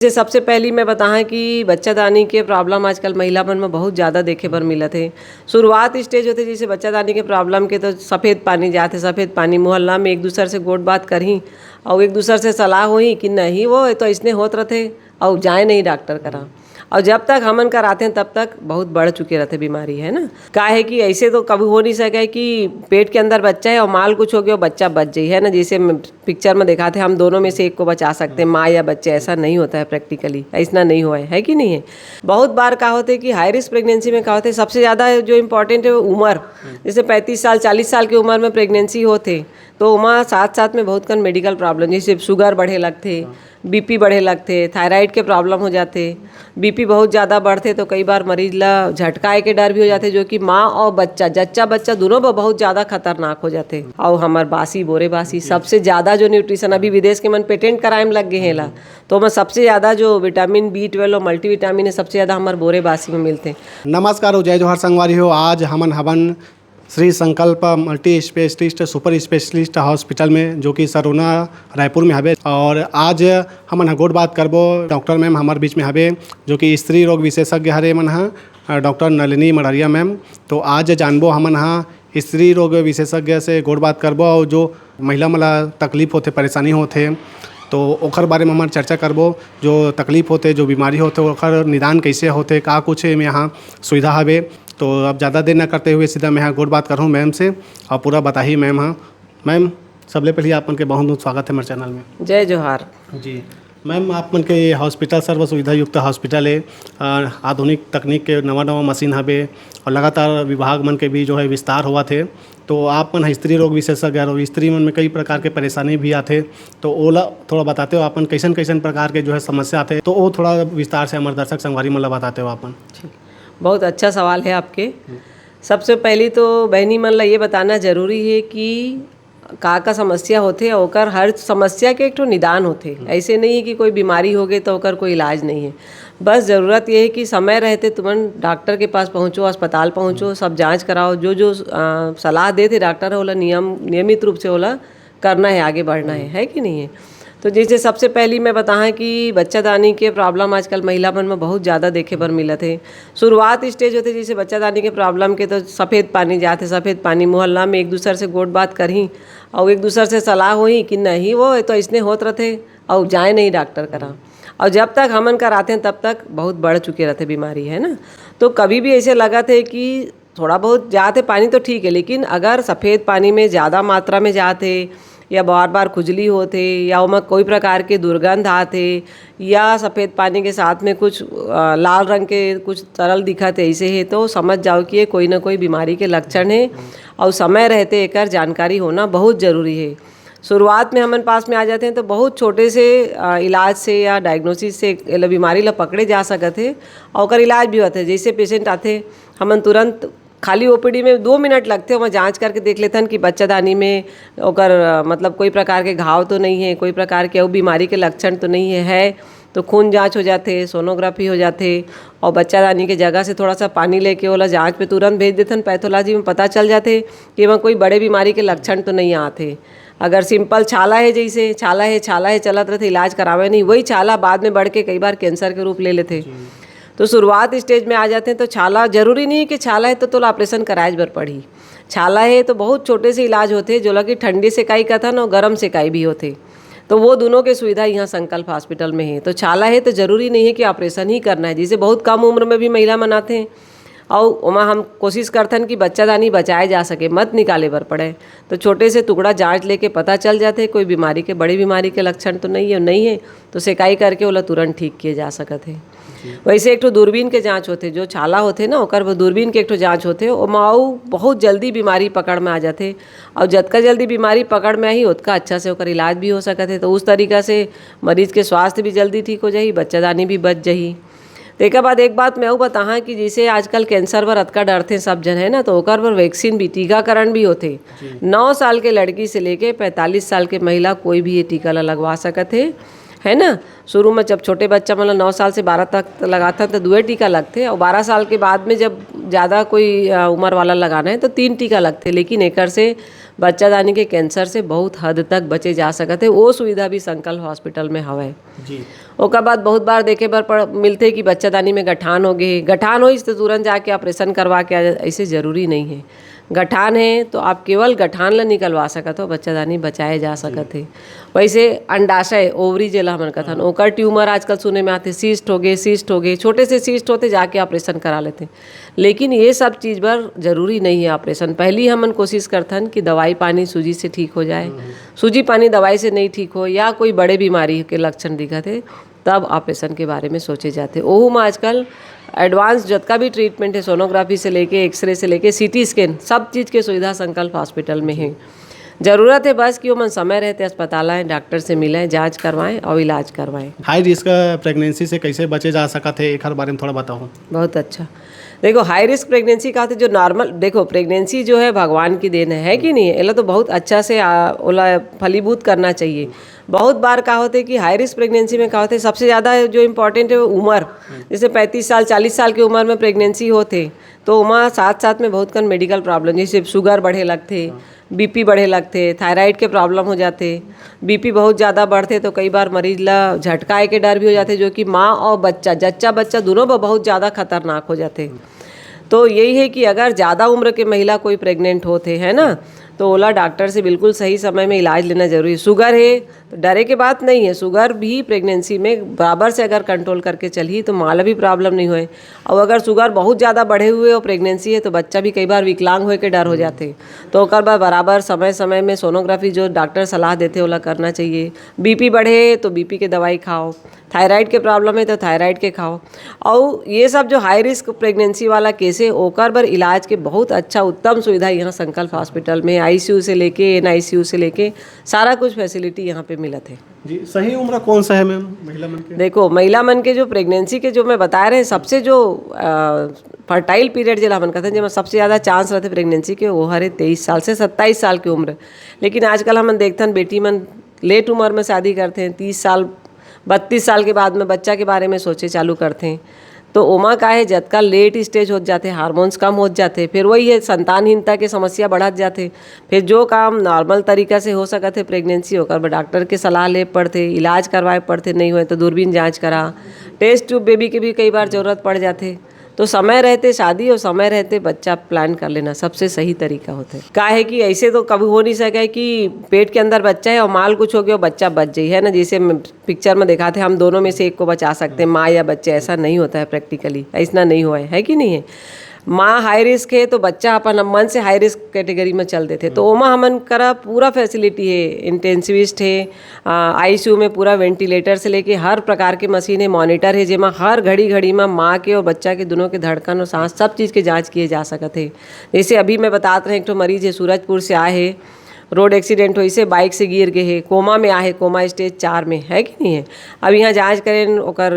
जैसे सबसे पहली मैं बताएं कि बच्चादानी के प्रॉब्लम आजकल महिला मन में बहुत ज़्यादा देखे बर मिलत है। शुरुआत स्टेज होते जैसे बच्चादानी के प्रॉब्लम के तो सफ़ेद पानी जाते, सफ़ेद पानी मोहल्ला में एक दूसरे से गोट बात करही और एक दूसरे से सलाह होही कि नहीं वो तो इसने होत रहते और जाए नहीं डॉक्टर करा। और जब तक हमन कराते हैं तब तक बहुत बढ़ चुके रहते बीमारी, है ना। का है कि ऐसे तो कभी हो नहीं सके कि पेट के अंदर बच्चा है और माल कुछ हो गया और बच्चा बच जाए, है ना। जैसे पिक्चर में दिखाते हम दोनों में से एक को बचा सकते हैं, माँ या बच्चे। ऐसा नहीं होता है प्रैक्टिकली, ऐसा नहीं हुआ है कि नहीं है। बहुत बार का होता है कि हाई रिस्क प्रेगनेंसी में क्या होता है, सबसे ज़्यादा जो इम्पोर्टेंट है वो उम्र। जैसे 35 साल 40 साल की उम्र में प्रेगनेंसी होते तो वहाँ साथ साथ में बहुत कन मेडिकल प्रॉब्लम जैसे शुगर बढ़े लगते, बीपी बढ़े लगते, थायराइड के प्रॉब्लम हो जाते। बीपी बहुत ज़्यादा बढ़ते तो कई बार मरीज ला झटकाए के डर भी हो जाते, जो कि माँ और बच्चा जच्चा बच्चा दोनों पर बहुत ज़्यादा खतरनाक हो जाते। और हमार बासी बोरे बासी सबसे ज़्यादा जो न्यूट्रिशन अभी विदेश के मन पेटेंट कराए में लग गए हैं ला, तो मैं सबसे ज़्यादा जो विटामिन B12 और मल्टीविटामिन है सबसे ज़्यादा हमारे बोरे बासी में मिलते। नमस्कार, जय जोहार संगवारी हो। आज हमन हवन श्री संकल्प multi specialist super specialist hospital में, जो कि सरोना रायपुर में हवे। और आज हमन गोट बात करबो डॉक्टर मैम हमारे बीच में हवे, जो कि स्त्री रोग विशेषज्ञ हरे मन हा डॉक्टर नलिनी मड़रिया मैम। तो आज जानबो हमन हा स्त्री रोग विशेषज्ञ से गोट बात करबो और जो महिला मला तकलीफ होते परेशानी होते तो ओकर बारे में हम चर्चा करबो। जो तकलीफ होते जो बीमारी होते ओकर निदान कैसे होते का कुछ में यहाँ सुविधा हवे। तो अब ज़्यादा देर न करते हुए सीधा मैं यहाँ गोट बात करूँ मैम से और पूरा बताही मैम। हाँ मैम, सबले पहले आप मन के बहुत बहुत स्वागत है मेरे चैनल में। जय जोहार जी मैम, आप मन के हॉस्पिटल सर्व सुविधा युक्त हॉस्पिटल है, आधुनिक तकनीक के नवा मशीन हवे और लगातार विभाग मन के भी जो है विस्तार हुआ थे। तो आप मन स्त्री रोग विशेषज्ञ और स्त्री मन में कई प्रकार के परेशानी भी आते, तो ओला थोड़ा बताते हो आपन कैसन कैसन प्रकार के जो है समस्या आते, तो वो थोड़ा विस्तार से हमारे दर्शक संगवारी मन बताते हो आपन। बहुत अच्छा सवाल है आपके। सबसे पहली तो बहनी मन ला ये बताना जरूरी है कि का समस्या होते ओकर हर समस्या के एक ठो निदान होते। ऐसे नहीं है कि कोई बीमारी हो गई तो ओकर कोई इलाज नहीं है। बस ज़रूरत ये है कि समय रहते तुरंत डॉक्टर के पास पहुँचो, अस्पताल पहुँचो, सब जांच कराओ। जो सलाह देते डॉक्टर होला नियमित रूप से होला करना है, आगे बढ़ना है कि नहीं है। तो जैसे सबसे पहली मैं बताएं कि बच्चादानी के प्रॉब्लम आजकल महिला मन में बहुत ज़्यादा देखे बर मिलत है। शुरुआत स्टेज होते जैसे बच्चादानी के प्रॉब्लम के तो सफ़ेद पानी जाते, सफ़ेद पानी मोहल्ला में एक दूसरे से गोट बात करही और एक दूसरे से सलाह होही कि नहीं वो तो इसने होत रहते और जाए नहीं डॉक्टर करा। और जब तक हमन कराते हैं तब तक बहुत बढ़ चुके रहते बीमारी, है ना। तो कभी भी ऐसे लगा थे कि थोड़ा बहुत जाते पानी तो ठीक है, लेकिन अगर सफ़ेद पानी में ज़्यादा मात्रा में जाते या बार बार खुजली होते या उनमें कोई प्रकार के दुर्गंध आते या सफ़ेद पानी के साथ में कुछ लाल रंग के कुछ तरल दिखते ऐसे है, तो समझ जाओ कि ये कोई ना कोई बीमारी के लक्षण है और समय रहते एकर जानकारी होना बहुत ज़रूरी है। शुरुआत में हमन पास में आ जाते हैं तो बहुत छोटे से इलाज से या डायग्नोसिस से बीमारी ला पकड़े जा सकते और ओकर इलाज भी होते। जैसे पेशेंट आते हमन तुरंत खाली ओपीडी में 2 मिनट लगते वहाँ जांच करके देख लेते हैं कि बच्चादानी में ओकर मतलब कोई प्रकार के घाव तो नहीं है, कोई प्रकार के बीमारी के लक्षण तो नहीं है। तो खून जांच हो जाते, सोनोग्राफी हो जाते और बच्चादानी के जगह से थोड़ा सा पानी लेके ओला जांच पे तुरंत भेज देते हैं। पैथोलॉजी में पता चल जाते कि वहाँ कोई बड़े बीमारी के लक्षण तो नहीं आते। अगर सिंपल छाला है, जैसे छाला है चलत रहते, इलाज करावे नहीं, वही छाला बाद में बढ़ के कई बार कैंसर के रूप ले लेते। तो शुरुआत स्टेज में आ जाते हैं तो छाला जरूरी नहीं है कि छाला है तो ऑपरेशन कराए बर पड़ी। छाला है तो बहुत छोटे से इलाज होते जो लगे ठंडी सेकाई का था ना, गर्म सेकाई भी होते, तो वो दोनों के सुविधा यहाँ संकल्प हॉस्पिटल में है। तो छाला है तो ज़रूरी नहीं है कि ऑपरेशन ही करना है, जिसे बहुत कम उम्र में भी महिला मनाते हैं और वहाँ हम कोशिश करते हैं कि बच्चादानी बचाए जा सके, मत निकाले बर पड़े। तो छोटे से टुकड़ा जांच लेके पता चल जाते कोई बीमारी के बड़ी बीमारी के लक्षण तो नहीं है तो सेकाई करके ओला तुरंत ठीक किए जा सकते हैं। वैसे एक ठो दूरबीन के जांच होते, जो छाला होते ना ओकर दूरबीन के एक ठो जांच होते, ओमाऊ बहुत जल्दी बीमारी पकड़ में आ जाते और जतका जल्दी बीमारी पकड़ में आई उतना अच्छा से ओकर इलाज भी हो सकते। तो उस तरीका से मरीज के स्वास्थ्य भी जल्दी ठीक हो जाही, बच्चादानी भी बच जाही। तो एक बाद एक बात मैं वो बताहा कि जैसे आजकल कैंसर बर अतका डरते सब जन, है ना, तो ओकर पर वैक्सीन भी टीकाकरण भी होते। 9 साल के लड़की से लेके 45 साल के महिला कोई भी ये टीका ला लगवा सकते। है ना। शुरू में जब छोटे बच्चा मतलब 9 साल से 12 तक लगाता तो 2 टीका लगते, और 12 साल के बाद में जब ज़्यादा कोई उम्र वाला लगाना है तो 3 टीका लगते। लेकिन एकर से बच्चादानी के कैंसर से बहुत हद तक बचे जा सकते। वो सुविधा भी संकल्प हॉस्पिटल में हवे जी। ओकर बाद बहुत बार देखे बर मिलते कि बच्चादानी में गठान हो गए, गठान होइस तो तुरंत जाके ऑपरेशन करवा के ऐसे ज़रूरी नहीं है। गठान है तो आप केवल गठान ला निकलवा सकत हो, बच्चादानी बचाए जा सकत है। वैसे अंडाशय ओवरी जेला हमन कथन ओकर ट्यूमर आजकल सुने में आते, सिस्ट हो गए, छोटे से सिस्ट होते जाके ऑपरेशन करा लेते। लेकिन ये सब चीज़ पर ज़रूरी नहीं है ऑपरेशन। पहली हमन कोशिश करथन कि दवाई पानी सूजी से ठीक हो जाए, सूजी पानी दवाई से नहीं ठीक हो या कोई बड़े बीमारी के लक्षण दिखत है तब ऑपरेशन के बारे में सोचे जाते। ओहू में आजकल एडवांस जितना भी ट्रीटमेंट है, सोनोग्राफी से लेके एक्सरे से लेके सीटी स्कैन, सब चीज़ के सुविधा संकल्प हॉस्पिटल में है। ज़रूरत है बस कि वो मन समय रहते अस्पताल आएँ, डॉक्टर से मिलें, जांच करवाएं और इलाज करवाएं। हाई रिस्क प्रेगनेंसी से कैसे बचे जा सकत है, एक बारे में थोड़ा बताओ। बहुत अच्छा। देखो हाई रिस्क प्रेगनेंसी का होते जो नॉर्मल, देखो प्रेगनेंसी जो है भगवान की देन है कि नहीं है, एला तो बहुत अच्छा से ओला फलीभूत करना चाहिए। बहुत बार का होते कि हाई रिस्क प्रेगनेंसी में का होते सबसे ज़्यादा जो इम्पोर्टेंट है वो उम्र, जैसे 35 साल 40 साल की उम्र में प्रेगनेंसी होते तो उमा साथ साथ में बहुत कन मेडिकल प्रॉब्लम जैसे शुगर बढ़े लगते, बीपी बढ़े लगते, थायराइड के प्रॉब्लम हो जाते। बीपी बहुत ज़्यादा बढ़ते तो कई बार मरीज ला झटकाए के डर भी हो जाते, जो कि माँ और बच्चा बच्चा दोनों बहुत ज़्यादा खतरनाक हो जाते। तो यही है कि अगर ज़्यादा उम्र के महिला कोई प्रेग्नेंट होते हैं ना तो ओला डॉक्टर से बिल्कुल सही समय में इलाज लेना जरूरी है। शुगर है तो डरे के बात नहीं है, शुगर भी प्रेगनेंसी में बराबर से अगर कंट्रोल करके चली तो माँ ला भी प्रॉब्लम नहीं होए। और अगर शुगर बहुत ज़्यादा बढ़े हुए और प्रेगनेंसी है तो बच्चा भी कई बार विकलांग होए के डर हो जाते। तो ओकर बाद बराबर समय समय में सोनोग्राफी जो डॉक्टर सलाह देते ओला करना चाहिए। बीपी बढ़े तो बीपी के दवाई खाओ, थायराइड के प्रॉब्लम है तो थायराइड के खाओ। और ये सब जो हाई रिस्क प्रेगनेंसी वाला केस है ओकर बर इलाज के बहुत अच्छा उत्तम सुविधा यहाँ संकल्प हॉस्पिटल में आईसीयू से लेके NICU से लेके सारा कुछ फैसिलिटी यहाँ पे मिलत है। जी। सही उम्र कौन सा है मैम महिला मन के? देखो महिला मन के जो प्रेगनेंसी के जो मैं बता रहे हैं सबसे जो फर्टाइल पीरियड जो हमन कहते हैं जिसमें सबसे ज़्यादा चांस रहते प्रेगनेंसी के वो हरे 23 साल से 27 साल की उम्र। लेकिन आजकल हमन देखते हैं बेटी मन लेट उम्र में शादी करते हैं, 30 साल 32 साल के बाद में बच्चा के बारे में सोचे चालू करते हैं। तो ओमा का है जतका लेट स्टेज हो जाते, हार्मोन्स कम हो जाते, फिर वही है संतानहीनता के समस्या बढ़त जाते। फिर जो काम नॉर्मल तरीका से हो सकत है प्रेगनेंसी होकर डॉक्टर के सलाह ले पड़ते, इलाज करवाए पड़ते, नहीं हुए तो दूरबीन जांच करा, टेस्ट ट्यूब बेबी के भी कई बार ज़रूरत पड़ जाते। तो समय रहते शादी और समय रहते बच्चा प्लान कर लेना सबसे सही तरीका होता है। का है कि ऐसे तो कभी हो नहीं सका कि पेट के अंदर बच्चा है और माल कुछ हो गया और बच्चा बच जाए, है ना, जैसे पिक्चर में दिखाते हैं हम दोनों में से एक को बचा सकते हैं, माँ या बच्चे। ऐसा नहीं होता है प्रैक्टिकली, ऐसा नहीं हुआ है कि नहीं है। माँ हाई रिस्क है तो बच्चा अपन मन से हाई रिस्क कैटेगरी में चल देते। तो ओमा हमन करा पूरा फैसिलिटी है, इंटेंसिविस्ट है, आईसीयू में पूरा वेंटिलेटर से लेके हर प्रकार के मशीन है, मॉनिटर है जेमा हर घड़ी में माँ के और बच्चा के दोनों के धड़कन और सांस सब चीज़ के जांच किए जा सकते हैं। जैसे अभी मैं बतात रहे एक तो मरीज है सूरजपुर से आए है, रोड एक्सीडेंट हुई से बाइक से गिर गए है, कोमा में आए, कोमा स्टेज 4 में है कि नहीं है। अब यहाँ जांच करें ओकर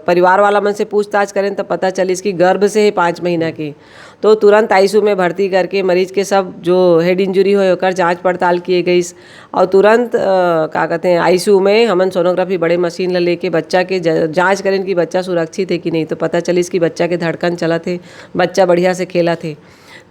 परिवार वाला मन से पूछताछ करें तो पता चली इसकी गर्भ से है 5 महीना की। तो तुरंत आईसीयू में भर्ती करके मरीज के सब जो हेड इंजरी हो ओकर जांच पड़ताल किए गई और तुरंत क्या कहते हैं आईसीयू में हमन सोनोग्राफी बड़े मशीन ला लेके बच्चा के जांच करें कि बच्चा सुरक्षित है कि नहीं। तो पता चली इसकी बच्चा के धड़कन चला थे, बच्चा बढ़िया से खेला थे।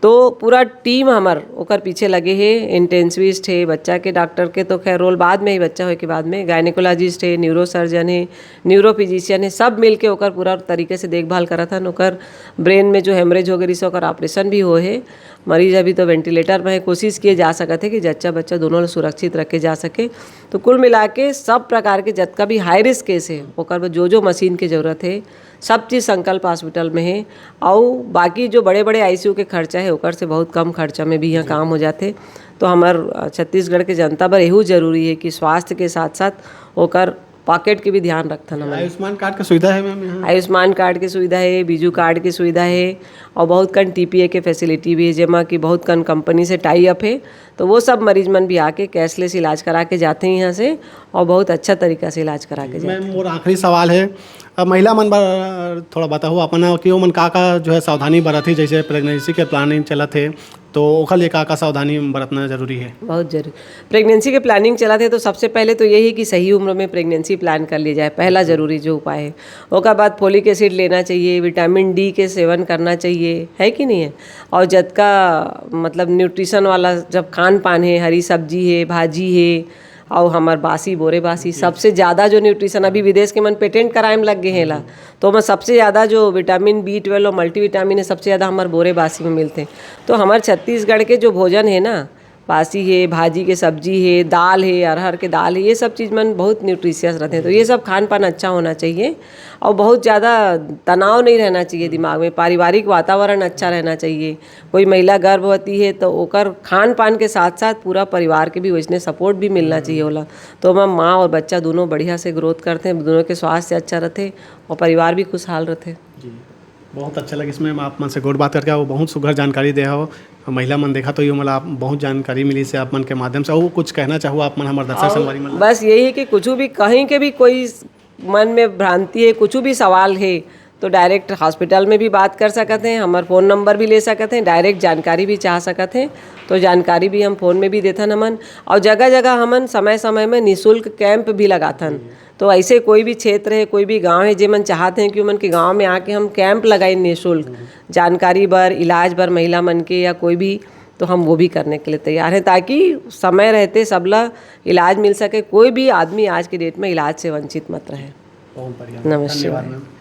तो पूरा टीम हमार ओकर पीछे लगे है, इंटेंसिविस्ट है, बच्चा के डॉक्टर के तो खैर रोल बाद में ही बच्चा होए के बाद में, गायनेकोलॉजिस्ट है, न्यूरोसर्जन है, न्यूरोफिजिशियन है, सब मिल के ओकर पूरा तरीके से देखभाल करा था। ओकर ब्रेन में जो हेमरेज हो गई से ओकर ऑपरेशन भी हो है। मरीज अभी तो वेंटिलेटर में है, कोशिश किए जा सकते कि जच्चा बच्चा दोनों सुरक्षित रखे जा सके। तो कुल मिला के सब प्रकार के जतका भी हाई रिस्क केस है ओकर जो मशीन की ज़रूरत है सब चीज़ संकल्प हॉस्पिटल में है। और बाकी जो बड़े बड़े आईसीयू के खर्चा है ओकर से बहुत कम खर्चा में भी यहाँ काम हो जाते। तो हमार छत्तीसगढ़ के जनता पर यही जरूरी है कि स्वास्थ्य के साथ साथ ओकर पॉकेट के भी ध्यान रखना। आयुष्मान कार्ड की सुविधा है मैम यहाँ? आयुष्मान कार्ड की सुविधा है, बीजू कार्ड की सुविधा है और बहुत कन TPA के फैसिलिटी भी है जेमा कि बहुत कन कंपनी से टाई अप है। तो वो सब मरीज मन भी आके कैशलेस इलाज करा के जाते हैं यहाँ से और बहुत अच्छा तरीका से इलाज करा के जाते हैं। मैम और आखिरी सवाल है, अब महिला मन थोड़ा बताओ अपना कि वो मन का जो है सावधानी बरती, जैसे प्रेगनेंसी के प्लानिंग चलत है तो ओखर लिए का सावधानी बरतना जरूरी है? बहुत जरूरी। प्रेगनेंसी के प्लानिंग चला थे तो सबसे पहले तो यही कि सही उम्र में प्रेगनेंसी प्लान कर ली जाए, पहला जरूरी जो उपाय है। उसके बाद फोलिक एसिड लेना चाहिए, विटामिन डी के सेवन करना चाहिए, है कि नहीं है। और जद का मतलब न्यूट्रिशन वाला जब खान पान है, हरी सब्जी है, भाजी है, और हमार बासी बोरे बासी सबसे ज़्यादा जो न्यूट्रिशन अभी विदेश के मन पेटेंट कराए में लग गए हैं ला, तो मैं सबसे ज़्यादा जो विटामिन B12 और मल्टीविटामिन है सबसे ज़्यादा हमारे बोरे बासी में मिलते हैं। तो हमारे छत्तीसगढ़ के जो भोजन है ना, बासी है, भाजी के सब्जी है, दाल है, अरहर के दाल है, ये सब चीज़ मन बहुत न्यूट्रिशियस रहते हैं। तो ये सब खान पान अच्छा होना चाहिए और बहुत ज़्यादा तनाव नहीं रहना चाहिए दिमाग में, पारिवारिक वातावरण अच्छा रहना चाहिए। कोई महिला गर्भवती है तो ओकर खान पान के साथ साथ पूरा परिवार के भी वैसने सपोर्ट भी मिलना चाहिए होला, तो मैं माँ और बच्चा दोनों बढ़िया से ग्रोथ करते हैं, दोनों के स्वास्थ्य अच्छा रहते और परिवार भी खुशहाल रहते। जी, बहुत अच्छा लगे इसमें आप मन से गोट बात करके, वो बहुत सुघर जानकारी दे हो। महिला मन देखा तो ये मतलब आप बहुत जानकारी मिली से आप मन के माध्यम से। वो कुछ कहना चाहो आप मन हमारे दर्शक संगवारी मन? बस यही है कि कुछ भी कहीं के भी कोई मन में भ्रांति है, कुछ भी सवाल है तो डायरेक्ट हॉस्पिटल में भी बात कर सकते हैं, हमारे फ़ोन नंबर भी ले सकते हैं, डायरेक्ट जानकारी भी चाह सकते हैं तो जानकारी भी हम फ़ोन में भी देथन हमन। और जगह जगह हमन समय समय में निःशुल्क कैंप भी लगाथन। तो ऐसे कोई भी क्षेत्र है, कोई भी गांव है जे मन चाहते हैं कि उमन के गांव में आके हम कैंप लगाए निःशुल्क जानकारी बर, इलाज बर महिला मन के या कोई भी, तो हम वो भी करने के लिए तैयार हैं ताकि समय रहते सबला इलाज मिल सके। कोई भी आदमी आज के डेट में इलाज से वंचित मत रहे। बहुत बढ़िया, नमस्कार। धन्यवाद मैम।